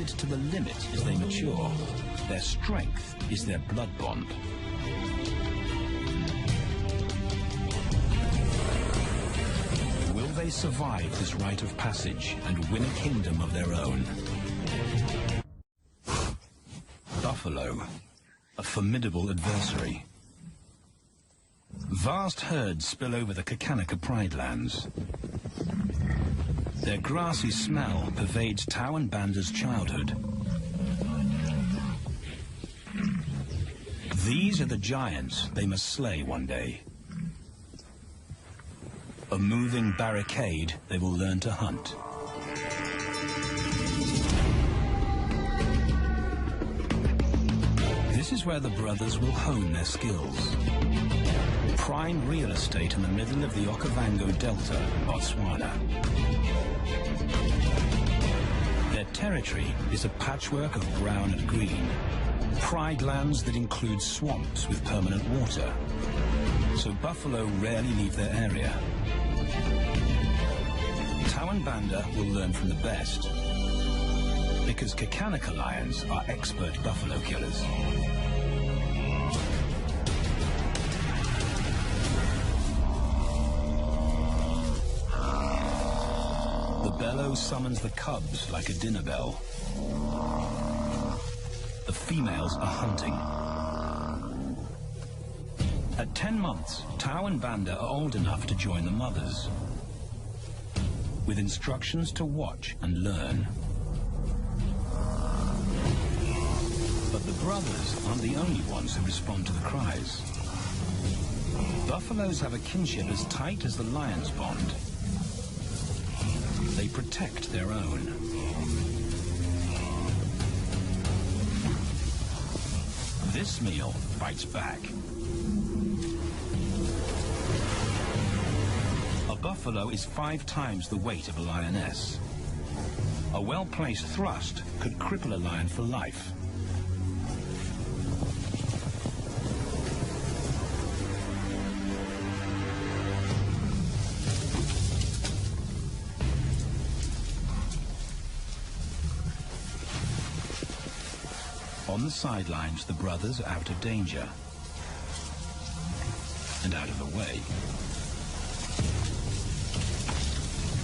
tested to the limit as they mature. Their strength is their blood bond. Will they survive this rite of passage and win a kingdom of their own? Buffalo, a formidable adversary. Vast herds spill over the Kakanika Pride lands. Their grassy smell pervades Tau and Banda's childhood. These are the giants they must slay one day. A moving barricade they will learn to hunt. This is where the brothers will hone their skills. Prime real estate in the middle of the Okavango Delta, Botswana. Their territory is a patchwork of brown and green. Pride lands that include swamps with permanent water. So buffalo rarely leave their area. Tau and Banda will learn from the best, because Kakanika lions are expert buffalo killers. The bellow summons the cubs like a dinner bell. The females are hunting. At 10 months, Tau and Banda are old enough to join the mothers, with instructions to watch and learn. But the brothers aren't the only ones who respond to the cries. Buffaloes have a kinship as tight as the lion's bond. They protect their own. This meal fights back. A buffalo is 5 times the weight of a lioness. A well-placed thrust could cripple a lion for life. On the sidelines, the brothers are out of danger and out of the way.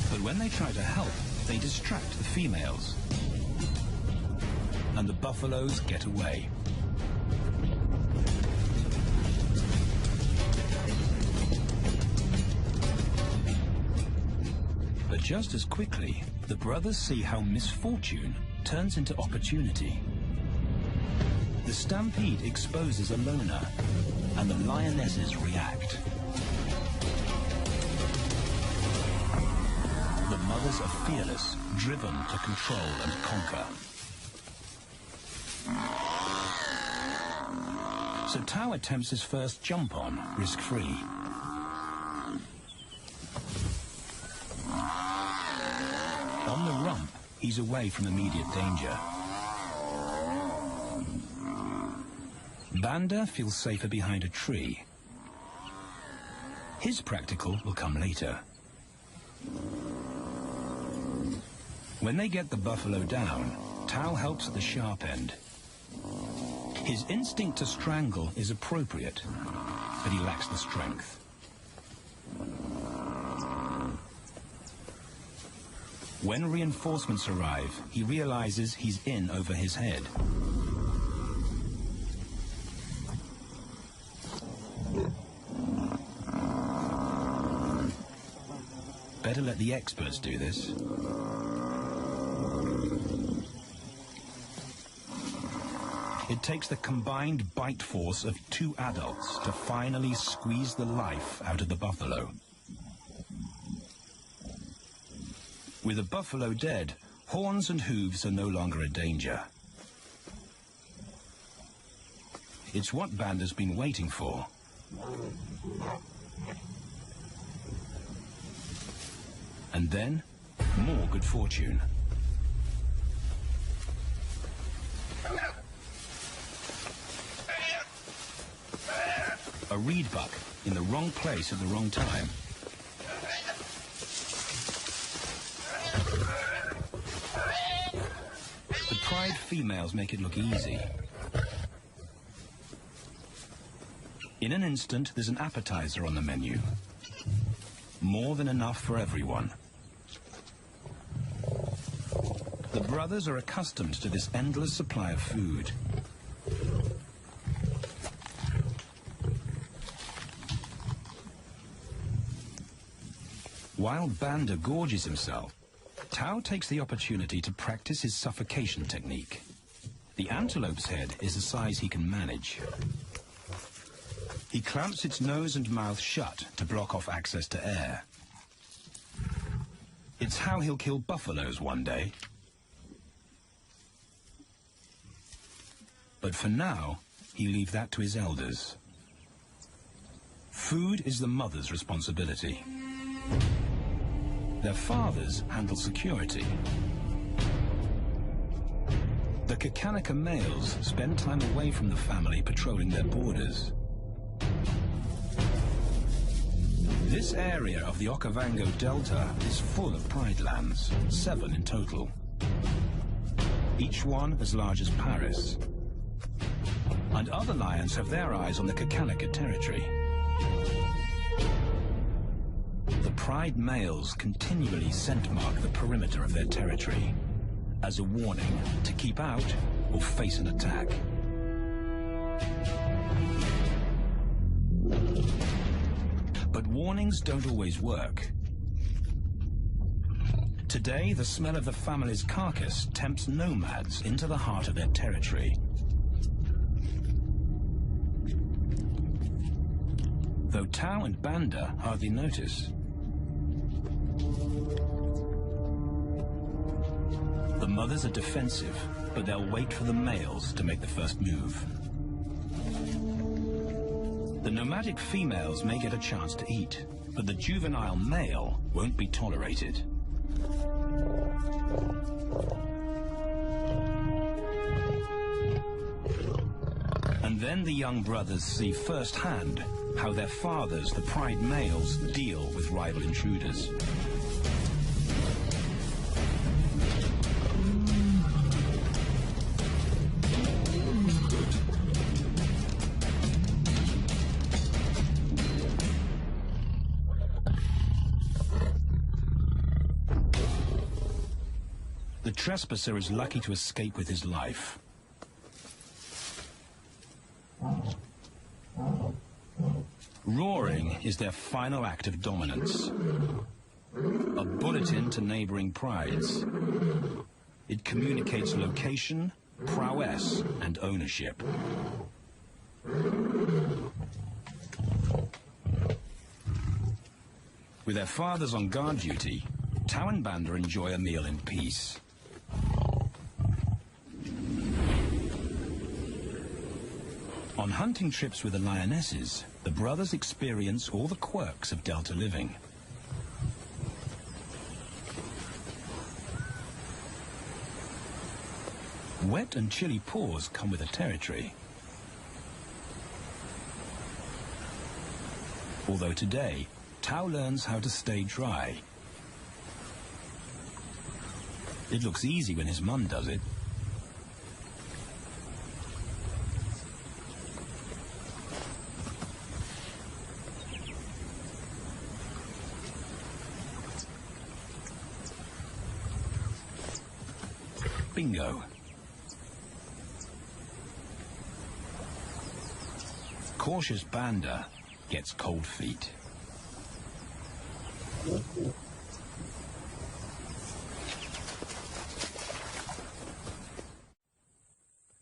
But when they try to help, they distract the females, and the buffaloes get away. But just as quickly, the brothers see how misfortune turns into opportunity. The stampede exposes a loner, and the lionesses react. The mothers are fearless, driven to control and conquer. So Tau attempts his first jump on, risk-free. On the rump, he's away from immediate danger. Banda feels safer behind a tree. His practical will come later. When they get the buffalo down, Tau helps at the sharp end. His instinct to strangle is appropriate, but he lacks the strength. When reinforcements arrive, he realizes he's in over his head. Better let the experts do this. It takes the combined bite force of 2 adults to finally squeeze the life out of the buffalo. With a buffalo dead, horns and hooves are no longer a danger. It's what Banda's been waiting for. And then, more good fortune. A reed buck in the wrong place at the wrong time. The females make it look easy. In an instant, there's an appetizer on the menu. More than enough for everyone. The brothers are accustomed to this endless supply of food. While Banda gorges himself, Tao takes the opportunity to practice his suffocation technique. The antelope's head is the size he can manage. He clamps its nose and mouth shut to block off access to air. It's how he'll kill buffaloes one day. But for now, he leaves that to his elders. Food is the mother's responsibility. Their fathers handle security. The Kakanika males spend time away from the family patrolling their borders. This area of the Okavango Delta is full of pride lands, 7 in total. Each one as large as Paris. And other lions have their eyes on the Kakanika territory. The pride males continually scent mark the perimeter of their territory as a warning to keep out or face an attack. But warnings don't always work. Today, the smell of the family's carcass tempts nomads into the heart of their territory. Though Tao and Banda hardly notice. The mothers are defensive, but they'll wait for the males to make the first move. The nomadic females may get a chance to eat, but the juvenile male won't be tolerated. And then the young brothers see firsthand how their fathers, the pride males, deal with rival intruders. The trespasser is lucky to escape with his life. Roaring is their final act of dominance. A bulletin to neighboring prides. It communicates location, prowess, and ownership. With their fathers on guard duty, Tao and Banda enjoy a meal in peace. On hunting trips with the lionesses, the brothers experience all the quirks of Delta living. Wet and chilly paws come with the territory. Although today, Tao learns how to stay dry. It looks easy when his mum does it. Bingo. Cautious Banda gets cold feet.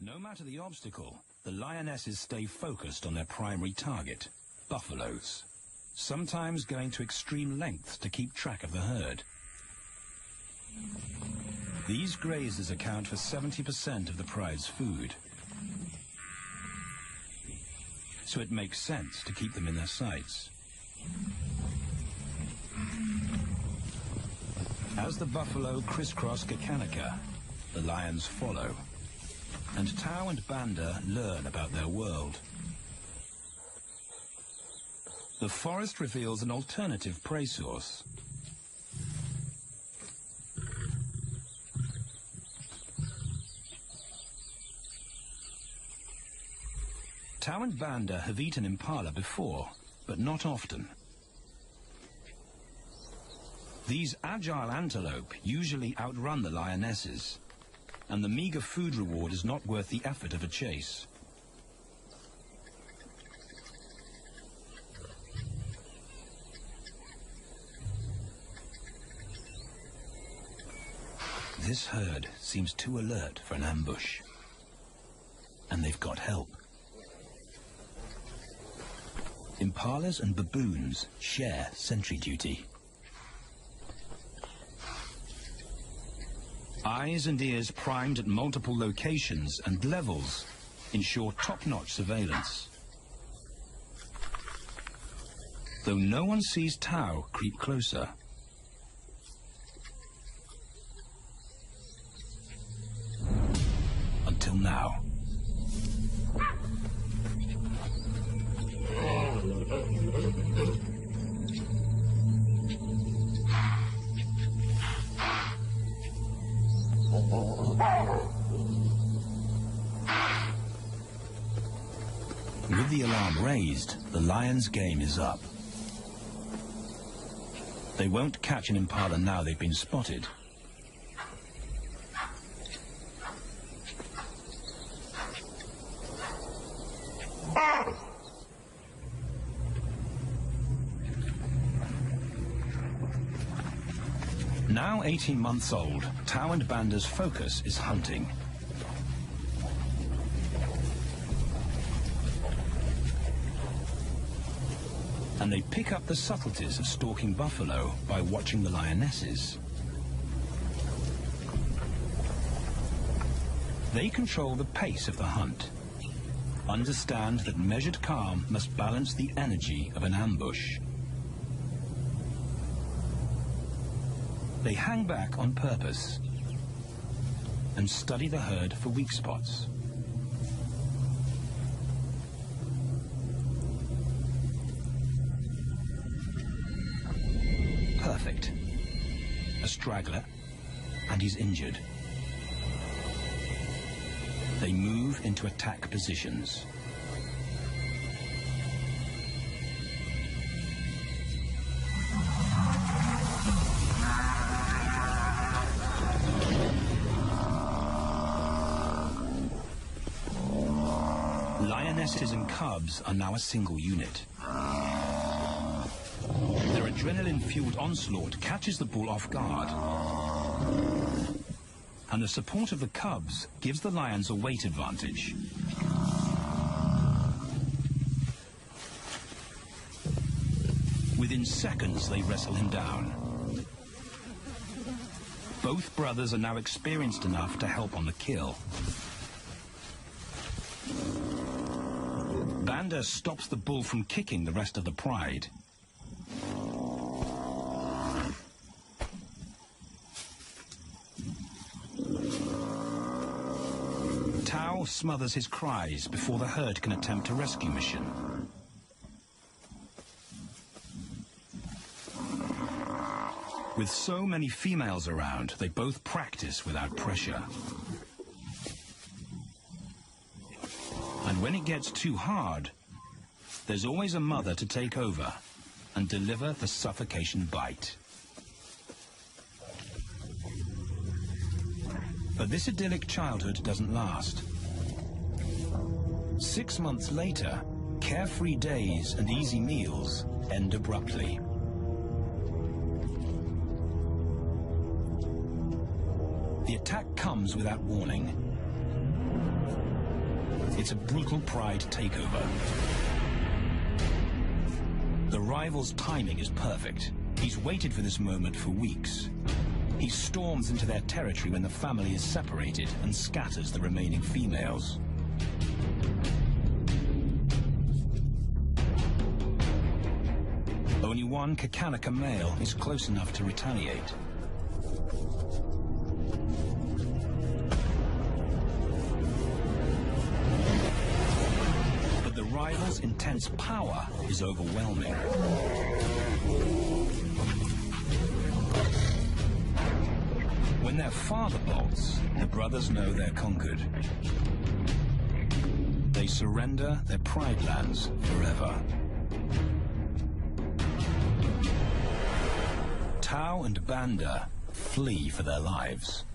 No matter the obstacle, the lionesses stay focused on their primary target, buffaloes, sometimes going to extreme lengths to keep track of the herd. These grazers account for 70% of the pride's food. So it makes sense to keep them in their sights. As the buffalo crisscross Kakanika, the lions follow. And Tao and Banda learn about their world. The forest reveals an alternative prey source. Tao and Banda have eaten impala before, but not often. These agile antelope usually outrun the lionesses, and the meager food reward is not worth the effort of a chase. This herd seems too alert for an ambush, and they've got help. Impalas and baboons share sentry duty. Eyes and ears primed at multiple locations and levels ensure top-notch surveillance. Though no one sees Tao creep closer. Until now. With the alarm raised, the lion's game is up. They won't catch an impala now they've been spotted. Now 18 months old, Tao and Banda's focus is hunting. And they pick up the subtleties of stalking buffalo by watching the lionesses. They control the pace of the hunt, understand that measured calm must balance the energy of an ambush. They hang back on purpose and study the herd for weak spots. Perfect. A straggler, and he's injured. They move into attack positions. Lionesses and cubs are now a single unit. Their adrenaline-fueled onslaught catches the bull off guard. And the support of the cubs gives the lions a weight advantage. Within seconds, they wrestle him down. Both brothers are now experienced enough to help on the kill. Banda stops the bull from kicking the rest of the pride. Tao smothers his cries before the herd can attempt a rescue mission. With so many females around, they both practice without pressure. And when it gets too hard, there's always a mother to take over and deliver the suffocation bite. But this idyllic childhood doesn't last. 6 months later, carefree days and easy meals end abruptly. The attack comes without warning. It's a brutal pride takeover. The rival's timing is perfect. He's waited for this moment for weeks. He storms into their territory when the family is separated and scatters the remaining females. Only one Kakanaka male is close enough to retaliate. But the rival's intense power is overwhelming. When their father bolts, the brothers know they're conquered. They surrender their pride lands forever. Tao and Banda flee for their lives.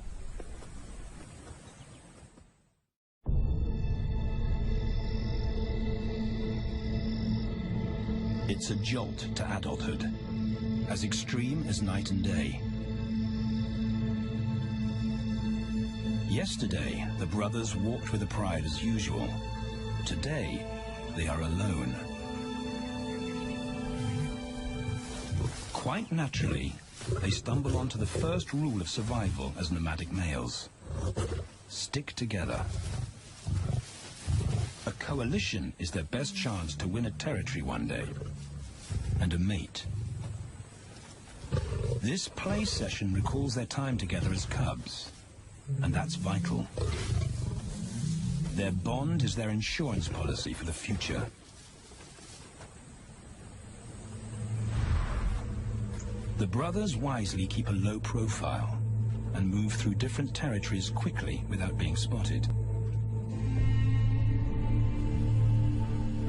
It's a jolt to adulthood, as extreme as night and day. Yesterday, the brothers walked with a pride as usual. Today, they are alone. Quite naturally, they stumble onto the first rule of survival as nomadic males. Stick together. A coalition is their best chance to win a territory one day, and a mate. This play session recalls their time together as cubs, and that's vital. Their bond is their insurance policy for the future. The brothers wisely keep a low profile and move through different territories quickly without being spotted.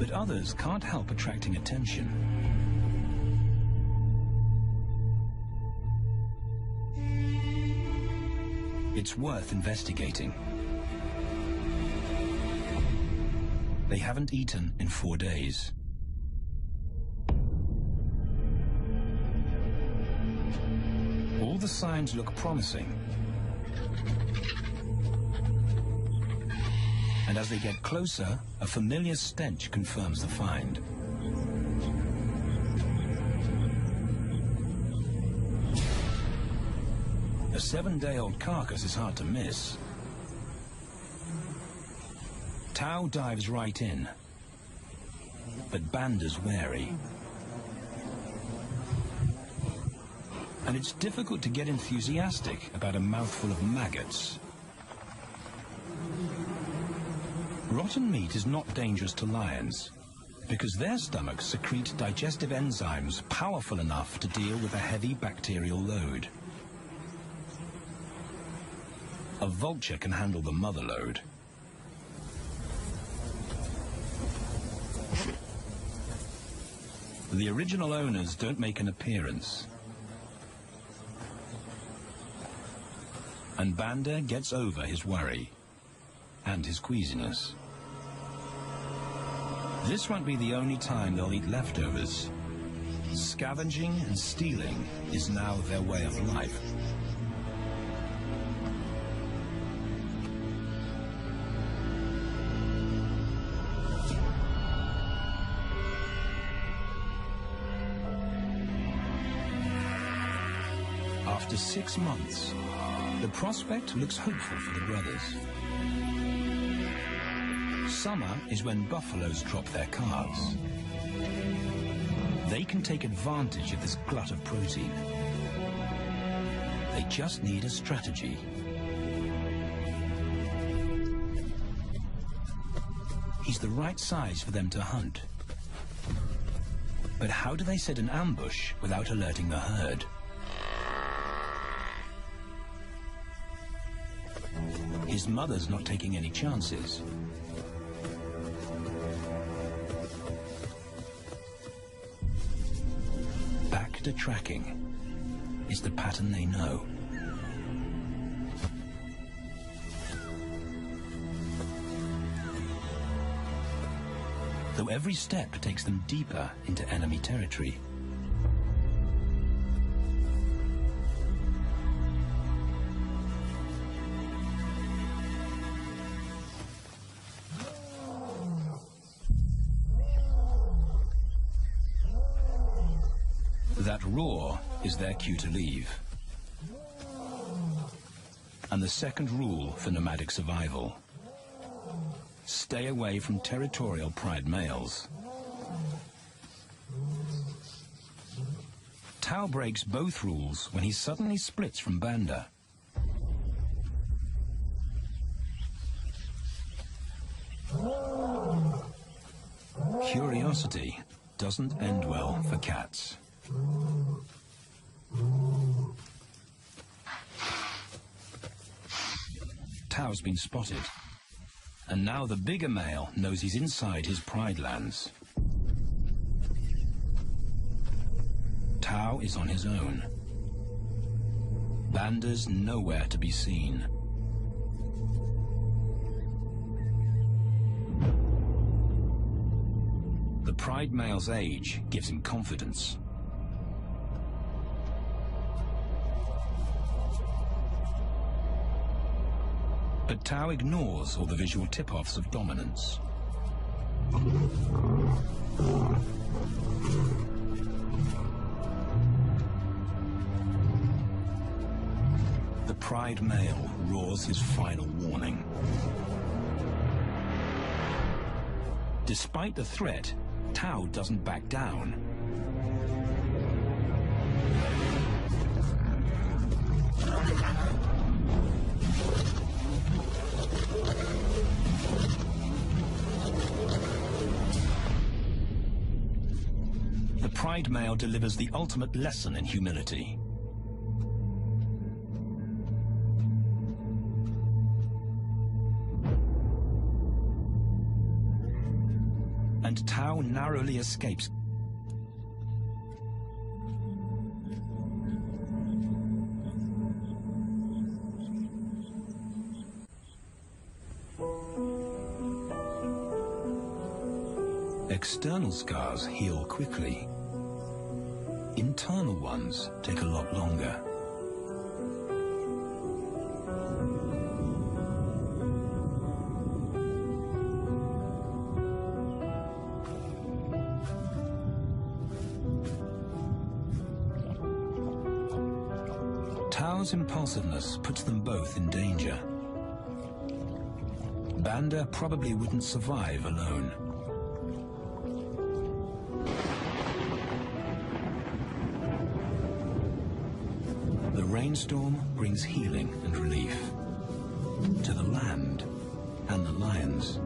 But others can't help attracting attention. It's worth investigating. They haven't eaten in 4 days. All the signs look promising. And as they get closer, a familiar stench confirms the find. A 7-day-old carcass is hard to miss. Tao dives right in, but Banda's wary. And it's difficult to get enthusiastic about a mouthful of maggots. Rotten meat is not dangerous to lions, because their stomachs secrete digestive enzymes powerful enough to deal with a heavy bacterial load. A vulture can handle the mother load. The original owners don't make an appearance. And Banda gets over his worry and his queasiness. This won't be the only time they'll eat leftovers. Scavenging and stealing is now their way of life. After 6 months, the prospect looks hopeful for the brothers. Summer is when buffaloes drop their calves. They can take advantage of this glut of protein. They just need a strategy. He's the right size for them to hunt. But how do they set an ambush without alerting the herd? His mother's not taking any chances. Back to tracking is the pattern they know. Though every step takes them deeper into enemy territory. That roar is their cue to leave. And the second rule for nomadic survival: stay away from territorial pride males. Tao breaks both rules when he suddenly splits from Banda. Curiosity doesn't end well for cats. Tao's been spotted, And now the bigger male knows he's inside his pride lands. Tao is on his own. Banda's nowhere to be seen. The pride male's age gives him confidence. But Tao ignores all the visual tip-offs of dominance. The pride male roars his final warning. Despite the threat, Tao doesn't back down. The pride male delivers the ultimate lesson in humility. And Tao narrowly escapes. External scars heal quickly. Internal ones take a lot longer. Tao's impulsiveness puts them both in danger. Banda probably wouldn't survive alone. The rainstorm brings healing and relief to the land and the lions.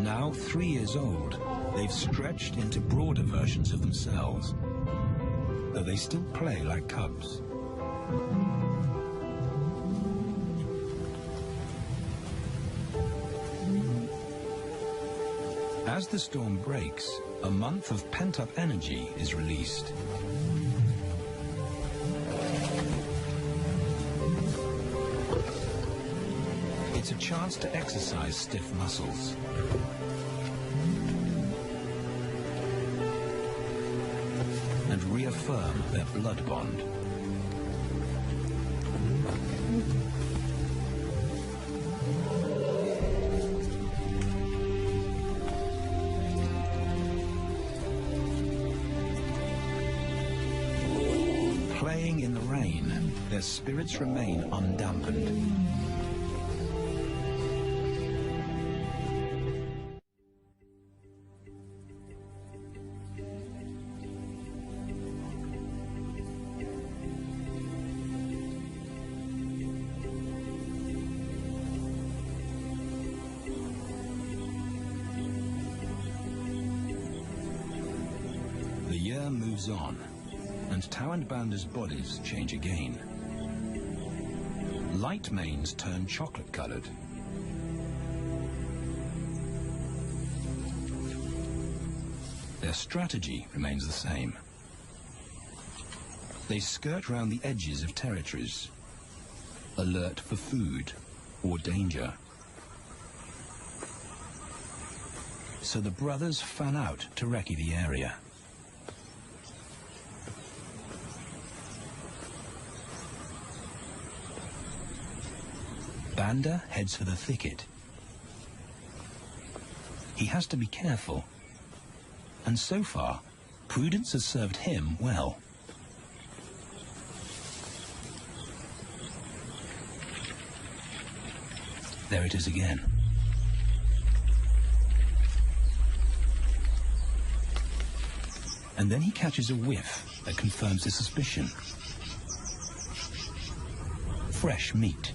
Now 3 years old, they've stretched into broader versions of themselves, though they still play like cubs. As the storm breaks, a month of pent-up energy is released. It's a chance to exercise stiff muscles. And reaffirm their blood bond. Playing in the rain, their spirits remain undampened. The year moves on, and Tao and Banda's bodies change again. Light manes turn chocolate-colored. Their strategy remains the same. They skirt round the edges of territories, alert for food or danger. So the brothers fan out to recce the area. Banda heads for the thicket. He has to be careful, and so far, prudence has served him well. There it is again. And then he catches a whiff that confirms his suspicion. Fresh meat.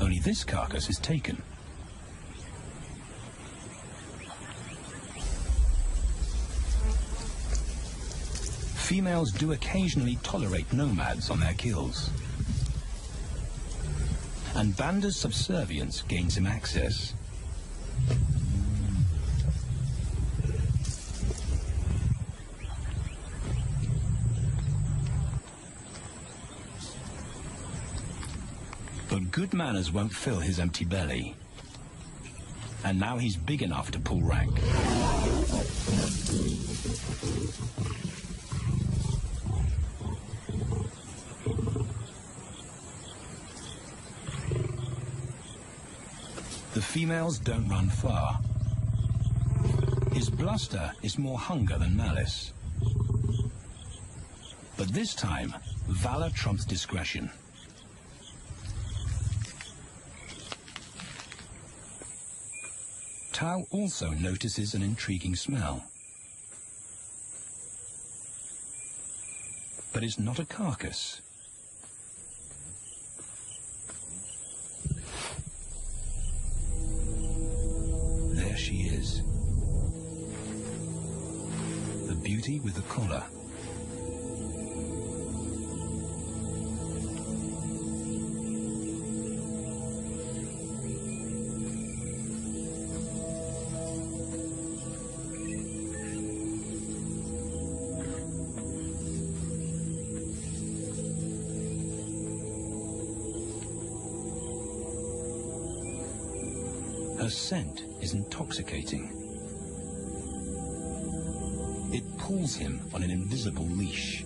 Only this carcass is taken. Females do occasionally tolerate nomads on their kills. And Banda's subservience gains him access. But good manners won't fill his empty belly. And now he's big enough to pull rank. The females don't run far. His bluster is more hunger than malice. But this time, valor trumps discretion. Tao also notices an intriguing smell. But it's not a carcass. There she is. The beauty with the collar. Her scent is intoxicating. It pulls him on an invisible leash.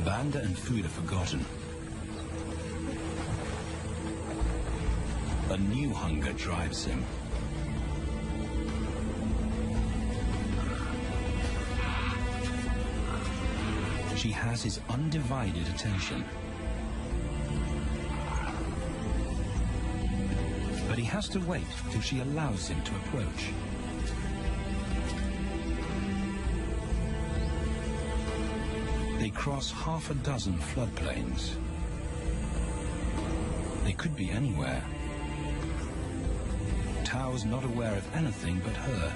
Banda and food are forgotten. A new hunger drives him. She has his undivided attention. But he has to wait till she allows him to approach. They cross half a dozen floodplains. They could be anywhere. Tao's not aware of anything but her.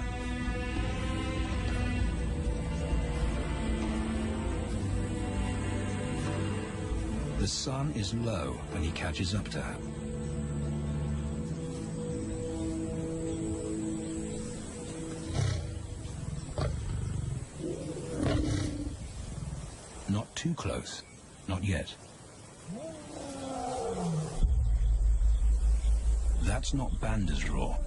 The sun is low when he catches up to her. Not too close, not yet. That's not Banda's roar.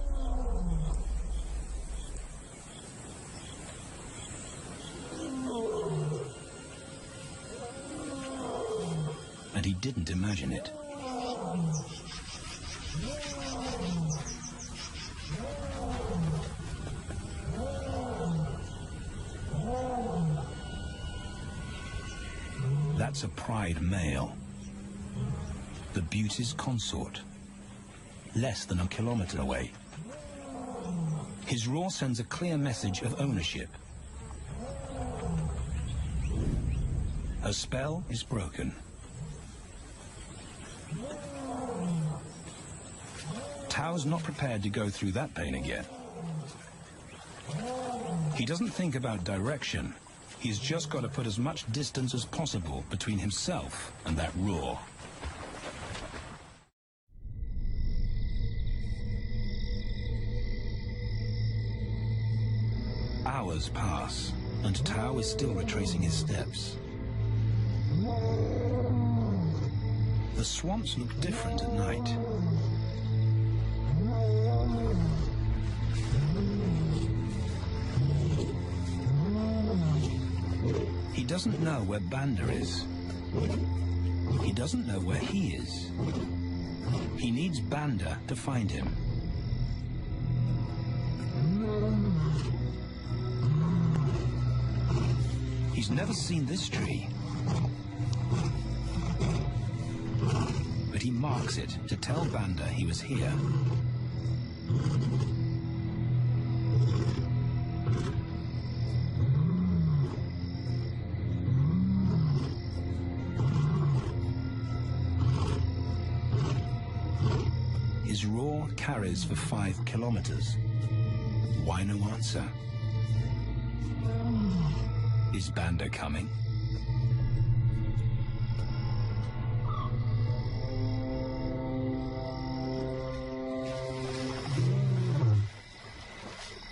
And he didn't imagine it. That's a pride male. The beauty's consort. Less than a kilometer away. His roar sends a clear message of ownership. Her spell is broken. Tao's not prepared to go through that pain again. He doesn't think about direction. He's just got to put as much distance as possible between himself and that roar. Hours pass, and Tao is still retracing his steps. The swamps look different at night. He doesn't know where Banda is. He doesn't know where he is. He needs Banda to find him. He's never seen this tree. But he marks it to tell Banda he was here. His roar carries for 5 kilometers. Why no answer? Is Banda coming?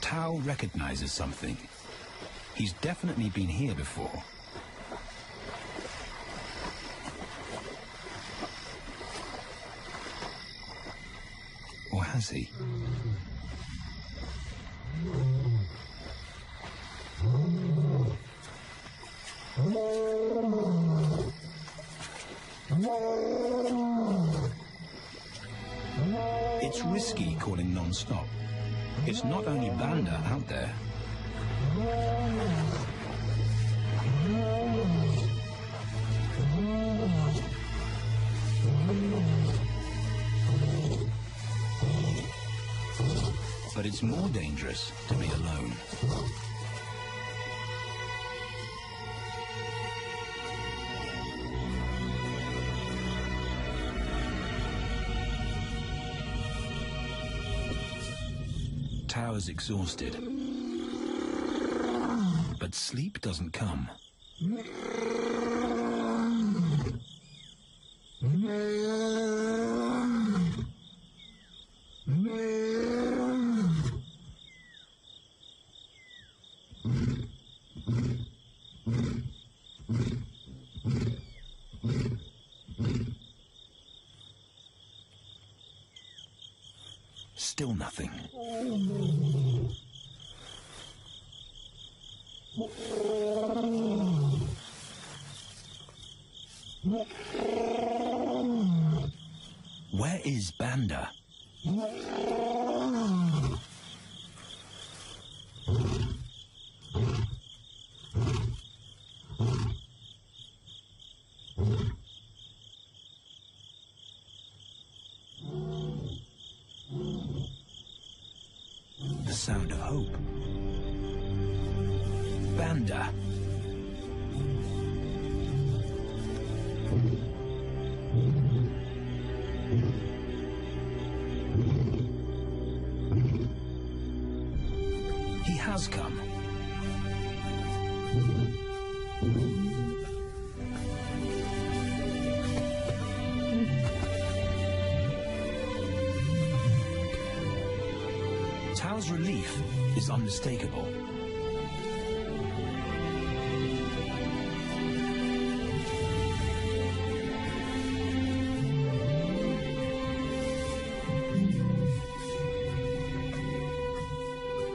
Tao recognizes something. He's definitely been here before. Or has he? It's risky calling non-stop. It's not only Banda out there. But it's more dangerous to be alone. Tao is exhausted, but sleep doesn't come. Still nothing. Where is Banda? The sound of hope. Banda. He has come. Tao's relief is unmistakable.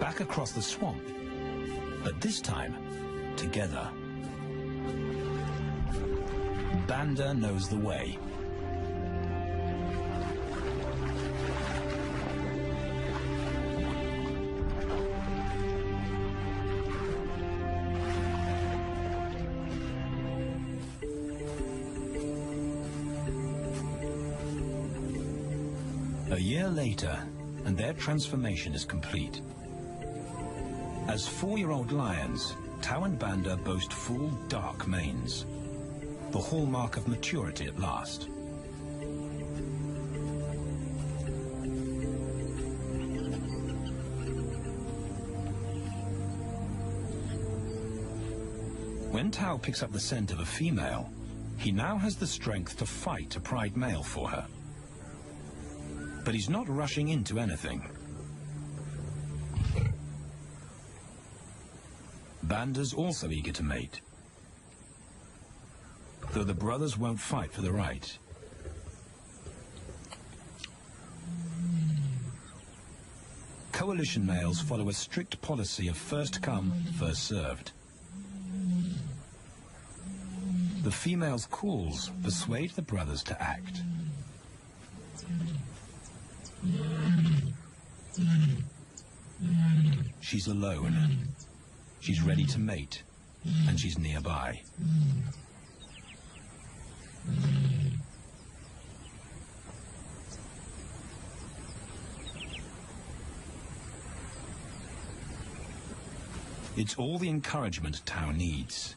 Back across the swamp, but this time, together. Banda knows the way. A year later, and their transformation is complete. As 4-year-old lions, Tao and Banda boast full, dark manes, the hallmark of maturity at last. When Tao picks up the scent of a female, he now has the strength to fight a pride male for her. But he's not rushing into anything. Banda's also eager to mate, though the brothers won't fight for the right. Coalition males follow a strict policy of first come, first served. The female's calls persuade the brothers to act. She's alone. She's ready to mate, and she's nearby. It's all the encouragement Tao needs.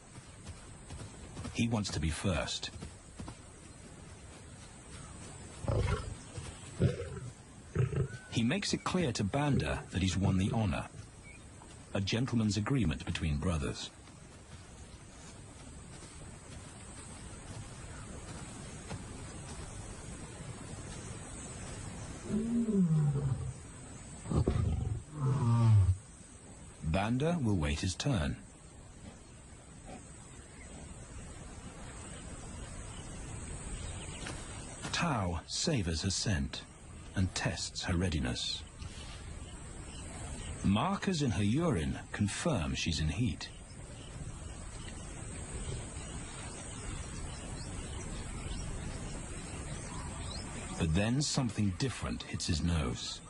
He wants to be first. He makes it clear to Banda that he's won the honor, a gentleman's agreement between brothers. Banda will wait his turn. Tao savors her scent and tests her readiness. Markers in her urine confirm she's in heat. But then something different hits his nose.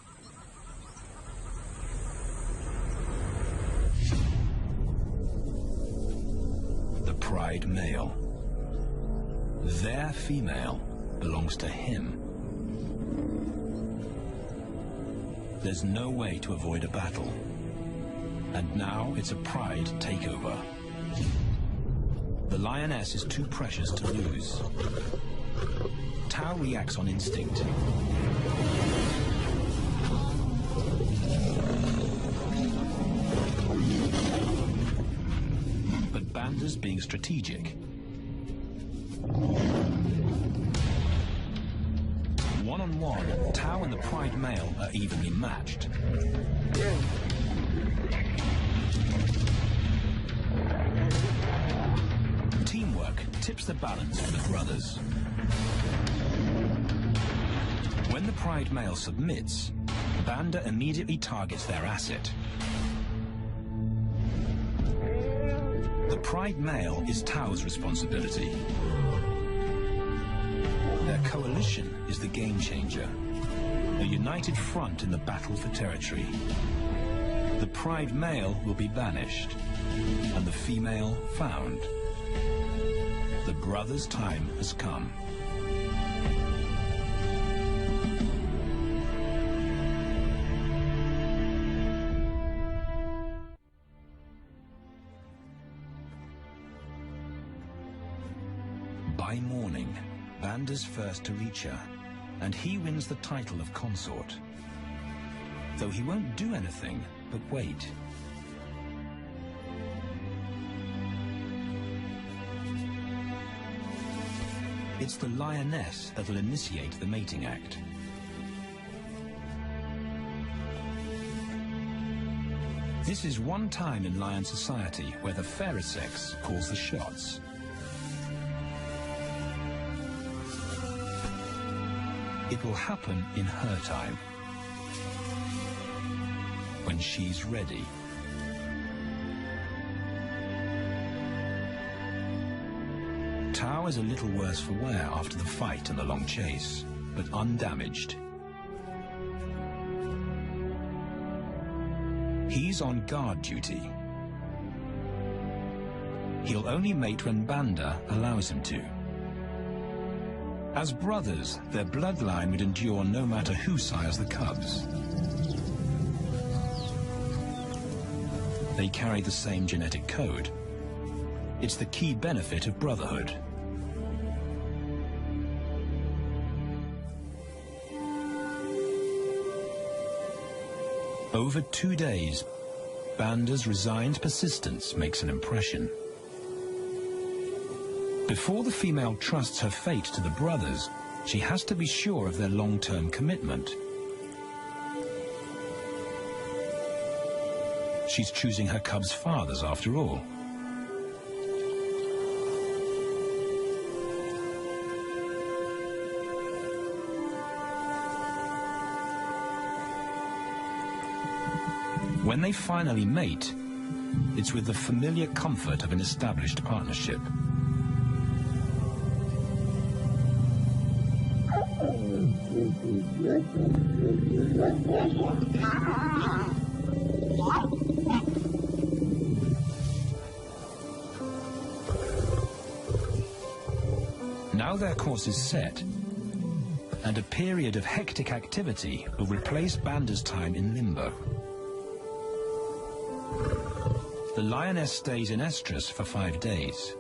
The pride male. Their female belongs to him. There's no way to avoid a battle. And now it's a pride takeover. The lioness is too precious to lose. Tao reacts on instinct. But Banda's being strategic. One-on-one, Tao and the pride male are evenly matched. Teamwork tips the balance for the brothers. When the pride male submits, Banda immediately targets their asset. The pride male is Tao's responsibility. Their coalition is the game changer, a united front in the battle for territory. The pride male will be banished, and the female found. The brothers' time has come. By morning, Banda's first to reach her, and he wins the title of consort. Though he won't do anything but wait. It's the lioness that will initiate the mating act. This is one time in lion society where the fairer sex calls the shots. It will happen in her time, when she's ready. Tao is a little worse for wear after the fight and the long chase, but undamaged. He's on guard duty. He'll only mate when Banda allows him to. As brothers, their bloodline would endure no matter who sires the cubs. They carry the same genetic code. It's the key benefit of brotherhood. Over 2 days, Banda's resigned persistence makes an impression. Before the female trusts her fate to the brothers, she has to be sure of their long-term commitment. She's choosing her cubs' fathers after all. When they finally mate, it's with the familiar comfort of an established partnership. Now their course is set, and a period of hectic activity will replace Banda's time in limbo. The lioness stays in estrus for 5 days,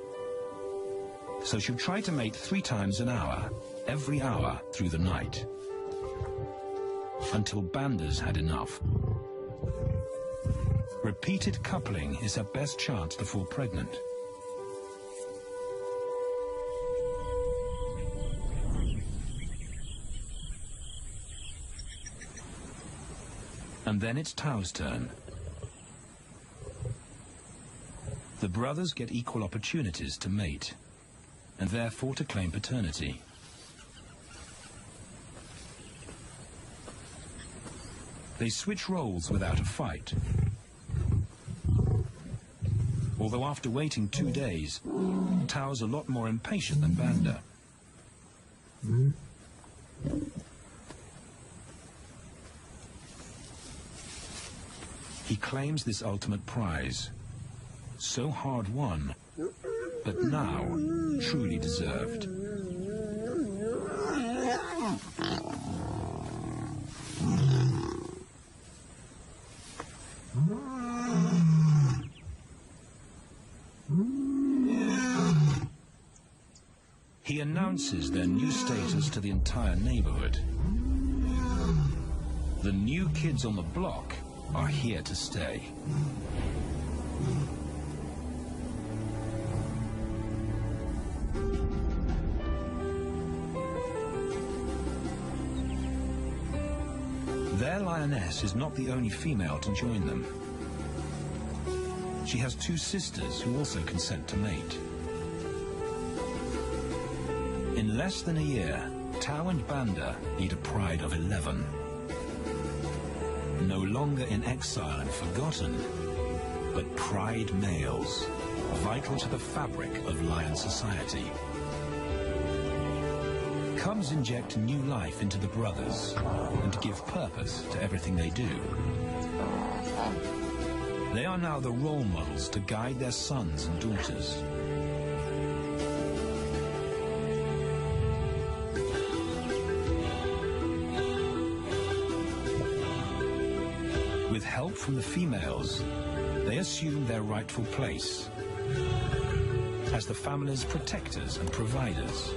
so she'll try to mate 3 times an hour, every hour through the night, until Banda's had enough. Repeated coupling is her best chance to fall pregnant. And then it's Tao's turn. The brothers get equal opportunities to mate, and therefore to claim paternity. They switch roles without a fight. Although after waiting 2 days, Tao's a lot more impatient than Banda. He claims this ultimate prize, so hard won, but now truly deserved. He announces their new status to the entire neighborhood. The new kids on the block are here to stay. Their lioness is not the only female to join them. She has 2 sisters who also consent to mate. In less than a year, Tao and Banda lead a pride of 11. No longer in exile and forgotten, but pride males, vital to the fabric of lion society. Cubs inject new life into the brothers and give purpose to everything they do. They are now the role models to guide their sons and daughters. With help from the females, they assume their rightful place as the family's protectors and providers.